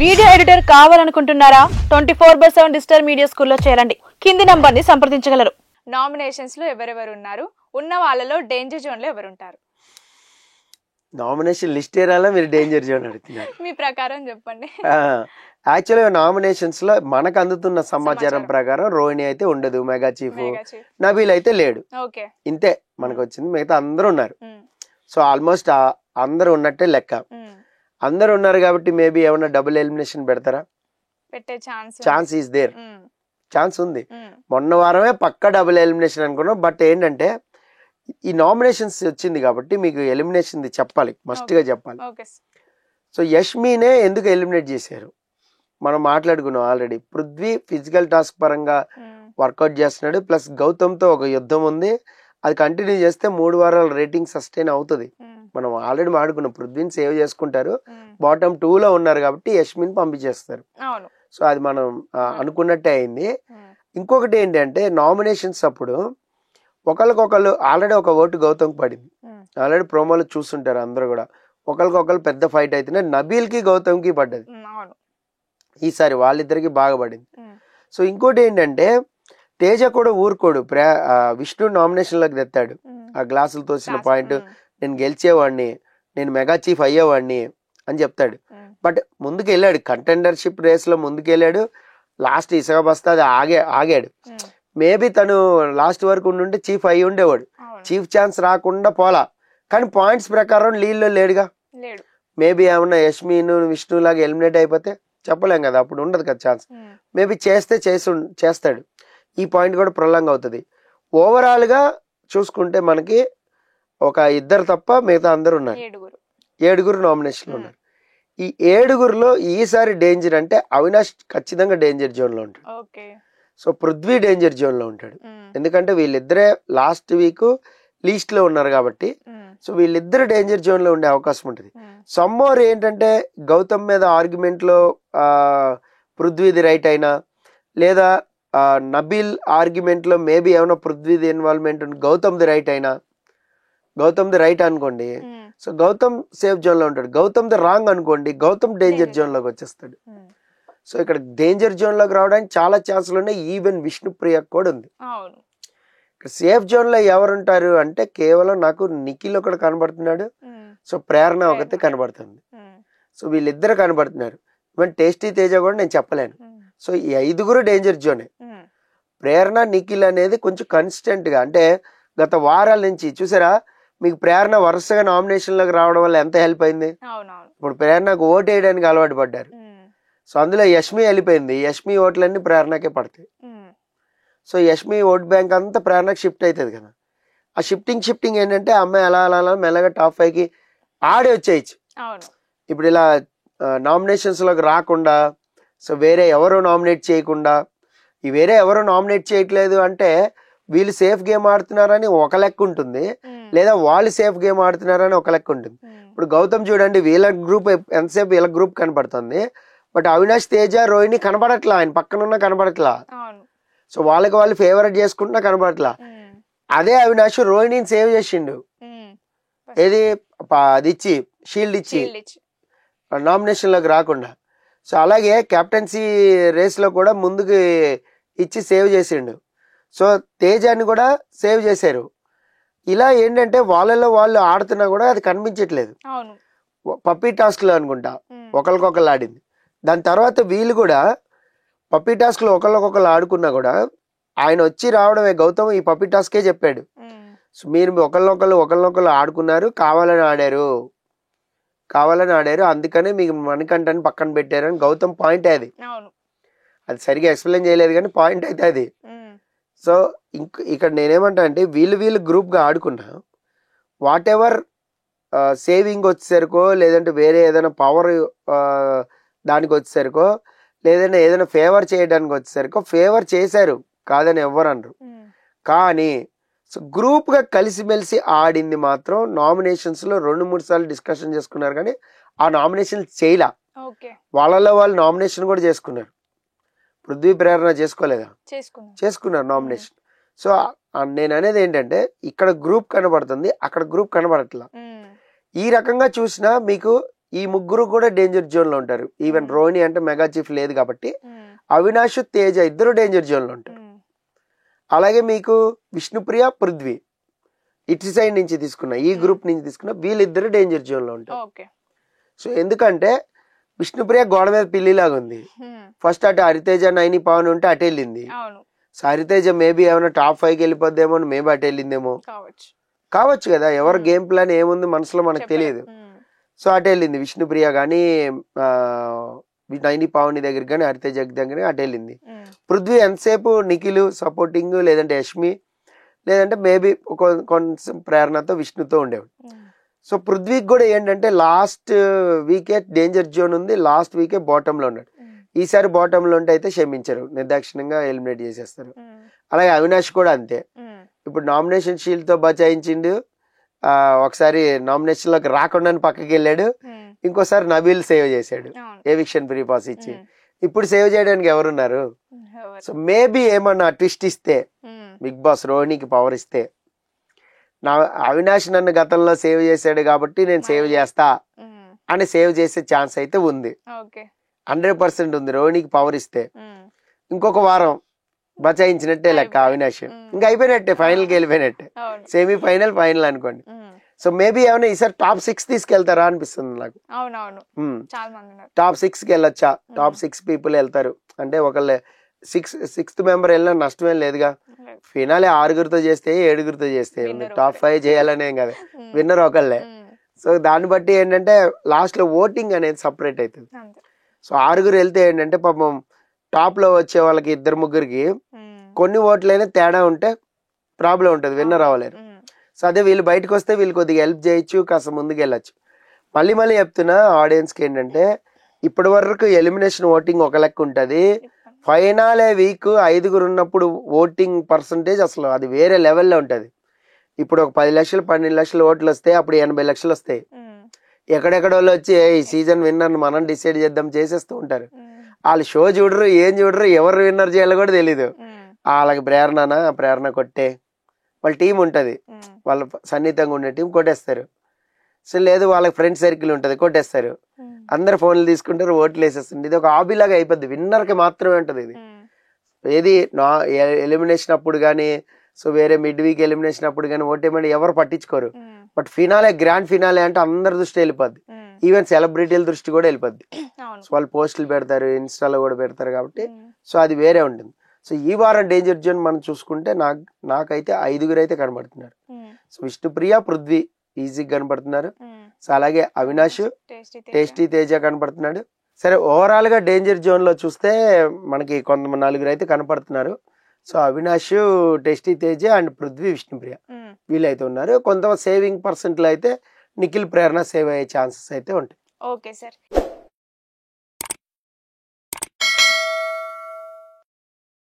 Video editor కావాలనుకుంటున్నారా? 24/7 digital media స్కూల్లో చేరండి. కింది నంబర్ని సంప్రదించగలరు. నామినేషన్స్ లో ఎవరెవరు ఉన్నారు, ఉన్న వాళ్ళలో డేంజర్ జోన్ లో ఎవరు ఉంటారు? నామినేషన్ లిస్ట్ ఏరాలా మీరు డేంజర్ జోన్ అడుగుతున్నారు? మీ ప్రకారం చెప్పండి. యాక్చువల్గా నామినేషన్స్ లో మనకు అందుతున్న సమాచారం ప్రకారం రోహిణి అయితే ఉండదు, మెగా చీఫ్, నబీల్ అయితే లేడు. ఓకే, ఇంతే మనకు వచ్చింది. మిగతా అందరూ ఉన్నారు. సో ఆల్మోస్ట్ అందరూ ఉన్నట్టే లెక్క. అందరు ఉన్నారు కాబట్టి మేబీ ఏమన్నా డబుల్ ఎలిమినేషన్ పెడతారా? పెట్టే ఛాన్స్ ఈస్ దేర్, ఛాన్స్ ఉంది. మొన్న వారమే పక్క డబుల్ ఎలిమినేషన్ అనుకున్నాం. బట్ ఏంటంటే ఈ నామినేషన్స్ వచ్చింది కాబట్టి మీకు ఎలిమినేషన్ చెప్పాలి, మస్ట్ గా చెప్పాలి. సో యష్మినే ఎందుకు ఎలిమినేట్ చేశారు మనం మాట్లాడుకున్నాం ఆల్రెడీ. పృథ్వీ ఫిజికల్ టాస్క్ పరంగా వర్కౌట్ చేస్తున్నాడు, ప్లస్ గౌతమ్ తో ఒక యుద్ధం ఉంది. అది కంటిన్యూ చేస్తే 3 వారాల రేటింగ్ సస్టైన్ అవుతుంది. మనం ఆల్రెడీ మాట్లాడుకున్నాం, పృథ్వీని సేవ్ చేసుకుంటారు. బాటమ్ 2 లో ఉన్నారు కాబట్టి యష్మిని పంపించేస్తారు. సో అది మనం అనుకున్నట్టే అయింది. ఇంకొకటి ఏంటంటే నామినేషన్స్ అప్పుడు ఒకరికొకరు ఆల్రెడీ ఒక ఓటు గౌతమ్కి పడింది. ఆల్రెడీ ప్రోమోలో చూస్తుంటారు అందరూ కూడా. ఒకరికొకరు పెద్ద ఫైట్ అవుతుంది. నబీల్ కి గౌతమ్ కి పడ్డది ఈసారి, వాళ్ళిద్దరికి బాగా పడింది. సో ఇంకోటి ఏంటంటే తేజ కూడా ఊరుకోడు, విష్ణు నామినేషన్ లోకి తెస్తాడు. ఆ గ్లాసులు తోసిన పాయింట్, నేను గెలిచేవాడిని, నేను మెగా చీఫ్ అయ్యేవాడిని అని చెప్తాడు. బట్ ముందుకు వెళ్ళాడు, కంటెండర్షిప్ రేస్ లో ముందుకు వెళ్ళాడు. లాస్ట్ ఇసుక బస్తా అది ఆగాడు. మేబీ తను లాస్ట్ వరకు ఉండుంటే చీఫ్ అయ్యి ఉండేవాడు. చీఫ్ ఛాన్స్ రాకుండా పోలా, కానీ పాయింట్స్ ప్రకారం లీడ్లో లేడుగా. మేబీ ఏమన్నా యష్మిను విష్ణు లాగా ఎలిమినేట్ అయిపోతే చెప్పలేం కదా, అప్పుడు ఉండదు కదా ఛాన్స్. మేబీ చేస్తాడు. ఈ పాయింట్ కూడా ప్రొలాంగ్ అవుతుంది. ఓవరాల్ గా చూసుకుంటే మనకి ఒక 2 తప్ప మిగతా అందరు ఉన్నారు. 7 నామినేషన్ లో ఉన్నారు. ఈ 7లో ఈసారి డేంజర్ అంటే అవినాష్ ఖచ్చితంగా డేంజర్ జోన్ లో ఉంటాడు. సో పృథ్వీ డేంజర్ జోన్ లో ఉంటాడు. ఎందుకంటే వీళ్ళిద్దరే లాస్ట్ వీక్ లీస్ట్ లో ఉన్నారు కాబట్టి. సో వీళ్ళిద్దరు డేంజర్ జోన్ లో ఉండే అవకాశం ఉంటుంది. సమ్మోర్ ఏంటంటే గౌతమ్ మీద ఆర్గ్యుమెంట్ లో పృథ్వీది రైట్ అయినా, లేదా నబీల్ ఆర్గ్యుమెంట్ లో మేబీ ఏమైనా పృథ్వీది ఇన్వాల్వ్మెంట్ గౌతమ్ది రైట్ అయినా, గౌతమ్ది రైట్ అనుకోండి, సో గౌతమ్ సేఫ్ జోన్ లో ఉంటాడు. గౌతమ్ది రాంగ్ అనుకోండి, గౌతమ్ డేంజర్ జోన్ లోకి వచ్చేస్తాడు. సో ఇక్కడ డేంజర్ జోన్ లోకి రావడానికి చాలా ఛాన్సులు ఉన్నాయి. ఈవెన్ విష్ణుప్రియ కూడా ఉంది. సేఫ్ జోన్ లో ఎవరుంటారు అంటే కేవలం నాకు నిఖిల్ ఒకటి కనబడుతున్నాడు. సో ప్రేరణ ఒకటి కనబడుతుంది. సో వీళ్ళిద్దరు కనబడుతున్నారు. ఈవెన్ టేస్టీ తేజ కూడా నేను చెప్పలేను. సో ఈ 5 డేంజర్ జోనే. ప్రేరణ నిఖిల్ అనేది కొంచెం కన్సిస్టెంట్ గా, అంటే గత వారాల నుంచి చూసారా మీకు ప్రేరణ వరుసగా నామినేషన్ లోకి రావడం వల్ల ఎంత హెల్ప్ అయింది. ఇప్పుడు ప్రేరణకు ఓటు వేయడానికి అలవాటు పడ్డారు. సో అందులో యష్మి వెళ్ళిపోయింది, యష్మి ఓట్లన్నీ ప్రేరణకే పడతాయి. సో యష్మి ఓట్ బ్యాంక్ అంతా ప్రేరణకు షిఫ్ట్ అవుతుంది కదా. ఆ షిఫ్టింగ్ ఏంటంటే అమ్మాయి అలా మెల్లగా టాప్ 5కి ఆడే వచ్చేయచ్చు. ఇప్పుడు ఇలా నామినేషన్స్ లోకి రాకుండా, సో వేరే ఎవరు నామినేట్ చేయకుండా, ఈ వేరే ఎవరు నామినేట్ చేయట్లేదు అంటే వీళ్ళు సేఫ్ గేమ్ ఆడుతున్నారని ఒక లెక్క ఉంటుంది, లేదా వాళ్ళు సేఫ్ గేమ్ ఆడుతున్నారని ఒక లెక్క ఉంటుంది. ఇప్పుడు గౌతమ్ చూడండి, వీళ్ళ గ్రూప్ ఎంతసేపు వీళ్ళ గ్రూప్ కనపడుతుంది. బట్ అవినాష్ తేజ రోహిణి కనబడట్లా, ఆయన పక్కనున్నా కనబడట్లా. సో వాళ్ళకి వాళ్ళు ఫేవరెట్ చేసుకుంటున్నా కనబడట్లా. అదే అవినాష్ రోహిణిని సేవ్ చేసిండు, ఏది అది ఇచ్చి షీల్డ్ ఇచ్చి నామినేషన్ లోకి రాకుండా. సో అలాగే కెప్టెన్సీ రేస్ లో కూడా ముందుకు ఇచ్చి సేవ్ చేసిండు. సో తేజాన్ని కూడా సేవ్ చేశారు. ఇలా ఏంటంటే వాళ్ళలో వాళ్ళు ఆడుతున్నా కూడా అది కనిపించట్లేదు. పప్పీ టాస్క్ లో అనుకుంటా ఒకరికొకరు ఆడింది. దాని తర్వాత వీళ్ళు కూడా పప్పీ టాస్క్ లో ఒకరికొకరు ఆడుకున్నా కూడా ఆయన వచ్చి రావడమే గౌతమ్ ఈ పప్పీ టాస్కే చెప్పాడు. సో మీరు ఒకరినొకరు ఆడుకున్నారు, కావాలని ఆడారు, అందుకనే మీకు మణికంఠని పక్కన పెట్టారు అని గౌతమ్ పాయింట్. అది సరిగా ఎక్స్ప్లెయిన్ చేయలేదు కానీ పాయింట్ అయితే అది. సో ఇక్కడ నేనేమంటా అంటే వీళ్ళు గ్రూప్ గా ఆడుకున్నా, వాట్ ఎవర్ సేవింగ్ వచ్చేసరికో, లేదంటే వేరే ఏదైనా పవర్ దానికి వచ్చేసరికో, లేదంటే ఏదైనా ఫేవర్ చేయడానికి వచ్చేసరికో ఫేవర్ చేశారు, కాదని ఎవ్వరు అనరు. కానీ సో గ్రూప్ గా కలిసిమెలిసి ఆడింది మాత్రం నామినేషన్స్ లో 2-3 సార్లు డిస్కషన్ చేసుకున్నారు, కానీ ఆ నామినేషన్ చేయలా. వాళ్ళలో వాళ్ళు నామినేషన్ కూడా చేసుకున్నారు. పృథ్వీ ప్రేరణ చేసుకోలేదా? చేసుకున్నారు నామినేషన్. సో నేను అనేది ఏంటంటే ఇక్కడ గ్రూప్ కనబడుతుంది, అక్కడ గ్రూప్ కనబడట్లా. ఈ రకంగా చూసినా మీకు ఈ ముగ్గురు కూడా డేంజర్ జోన్ లో ఉంటారు. ఈవెన్ రోహిణి అంటే మెగా చీఫ్ లేదు కాబట్టి అవినాష్ తేజ ఇద్దరు డేంజర్ జోన్ లో ఉంటారు. అలాగే మీకు విష్ణుప్రియ పృథ్వీ ఇటు సైడ్ నుంచి తీసుకున్న ఈ గ్రూప్ నుంచి తీసుకున్న వీళ్ళిద్దరు డేంజర్ జోన్ లో ఉంటారు. సో ఎందుకంటే విష్ణుప్రియ గోడ మీద పిల్లిలాగా ఉంది. ఫస్ట్ అటు హరితేజ నైని పవన్ ఉంటే అటు వెళ్ళింది. సో హరితేజ మేబీ ఏమైనా టాప్ 5కి వెళ్ళిపోద్దేమో, మేబీ అటు వెళ్ళిందేమో కావచ్చు కదా. ఎవరి గేమ్ ప్లాన్ ఏముంది మనసులో మనకు తెలియదు. సో అటు వెళ్ళింది విష్ణుప్రియ కానీ నైని పవన్ దగ్గర కానీ హరితేజ దగ్గర అటు వెళ్ళింది. పృథ్వీ ఎంతసేపు నిఖిల్ సపోర్టింగ్ లేదంటే యష్మి లేదంటే మేబీ కొంచెం ప్రేరణతో విష్ణుతో ఉండేవాడు. సో పృథ్వీకి కూడా ఏంటంటే లాస్ట్ వీకే డేంజర్ జోన్ ఉంది, లాస్ట్ వీకే బాటమ్ లో ఉన్నాడు. ఈసారి బాటమ్ లో ఉంటే అయితే క్షమించరు, నిర్దాక్షిణ్యంగా ఎలిమినేట్ చేసేస్తారు. అలాగే అవినాష్ కూడా అంతే. ఇప్పుడు నామినేషన్ షీల్డ్ తో బచాయించిండు, ఒకసారి నామినేషన్ లోకి రాకుండా పక్కకి వెళ్ళాడు, ఇంకోసారి నబీల్ సేవ్ చేశాడు ఎవిక్షన్ ఫ్రీ పాస్ ఇచ్చి. ఇప్పుడు సేవ్ చేయడానికి ఎవరున్నారు? సో మేబీ ఏమన్నా ట్విస్ట్ ఇస్తే బిగ్ బాస్ రోహిణికి పవర్ ఇస్తే, నా అవినాష్ నన్ను గతంలో సేవ్ చేశాడు కాబట్టి నేను సేవ్ చేస్తా అని సేవ్ చేసే ఛాన్స్ అయితే ఉంది, 100% ఉంది. రోహిణికి పవర్ ఇస్తే ఇంకొక వారం బచాయించినట్టే లెక్క అవినాష్, ఇంకా అయిపోయినట్టే, ఫైనల్ కి వెళ్ళిపోయినట్టే, సెమీ ఫైనల్ ఫైనల్ అనుకోండి. సో మేబీ ఏమైనా ఈసారి టాప్ 6 తీసుకెళ్తారా అనిపిస్తుంది నాకు. టాప్ 6 కి వెళ్ళొచ్చా? టాప్ 6 పీపుల్ వెళ్తారు అంటే ఒకళ్ళే సిక్స్త్ మెంబర్ వెళ్ళినా నష్టమేం లేదుగా. ఫినాలే 6గురితో చేస్తే 7గురితో చేస్తే టాప్ 5 చేయాలనేం కదా, విన్నర్ ఒకళ్ళే. సో దాన్ని బట్టి ఏంటంటే లాస్ట్ లో ఓటింగ్ అనేది సపరేట్ అవుతుంది. సో 6గురు వెళ్తే ఏంటంటే పాపం టాప్ లో వచ్చే వాళ్ళకి 2-3కి కొన్ని ఓట్లైనా తేడా ఉంటే ప్రాబ్లం ఉంటుంది, విన్నర్ అవ్వలేరు. సో అదే వీళ్ళు బయటకు వస్తే వీళ్ళు కొద్దిగా హెల్ప్ చేయొచ్చు, కాస్త ముందుకు వెళ్ళొచ్చు. మళ్ళీ చెప్తున్నా ఆడియన్స్ కి ఏంటంటే ఇప్పటి వరకు ఎలిమినేషన్ ఓటింగ్ ఒక లెక్క ఉంటది, ఫైనలే వీక్ 5గురు ఉన్నప్పుడు ఓటింగ్ పర్సంటేజ్ అసలు అది వేరే లెవెల్లో ఉంటది. ఇప్పుడు ఒక 10 లక్షలు 12 లక్షల ఓట్లు వస్తే అప్పుడు 80 లక్షలు వస్తాయి. ఎక్కడెక్కడ వాళ్ళు వచ్చి ఈ సీజన్ విన్నర్ మనం డిసైడ్ చేద్దాం చేసేస్తూ ఉంటారు. వాళ్ళు షో చూడరు, ఏం చూడరు, ఎవరు విన్నర్ చేయాలో కూడా తెలీదు. వాళ్ళకి ప్రేరణ కొట్టే వాళ్ళ టీం ఉంటది, వాళ్ళ సన్నిహితంగా ఉండే టీం కొట్టేస్తారు. సో లేదు వాళ్ళకి ఫ్రెండ్ సర్కిల్ ఉంటది, కొట్టేస్తారు. అందరు ఫోన్లు తీసుకుంటారు, ఓట్లు వేసేస్తుంది. ఇది ఒక హాబీ లాగా అయిపోద్ది, విన్నర్ కి మాత్రమే ఉంటది ఇది. ఏది ఎలిమినేషన్ అప్పుడు గానీ, సో వేరే మిడ్ వీక్ ఎలిమినేషన్ అప్పుడు కానీ ఓటేమని ఎవరు పట్టించుకోరు. బట్ ఫినాలే, గ్రాండ్ ఫినాలే అంటే అందరి దృష్టి వెళ్ళిపోద్ది, ఈవెన్ సెలబ్రిటీల దృష్టి కూడా వెళ్ళిపోద్ది. సో వాళ్ళు పోస్టులు పెడతారు, ఇన్స్టాలో కూడా పెడతారు కాబట్టి సో అది వేరే ఉంటుంది. సో ఈ వారం డేంజర్ జోన్ మనం చూసుకుంటే నాకైతే 5గురు అయితే కనబడుతున్నారు. సో విష్ణుప్రియ పృథ్వీ ఈజీగా కనబడుతున్నారు. సో అలాగే అవినాష్ టేస్టీ తేజ కనపడుతున్నాడు. సరే ఓవరాల్ గా డేంజర్ జోన్ లో చూస్తే మనకి కొంతమంది 4గురు అయితే కనపడుతున్నారు. So Avinash, tasty Teja and Prithvi, Vishnupriya వీళ్ళైతే ఉన్నారు. కొంత సేవింగ్ పర్సెంట్ లో అయితే నిఖిల్, ప్రేరణ సేవ్ అయ్యే ఛాన్సెస్ అయితే ఉంటాయి. Okay sir.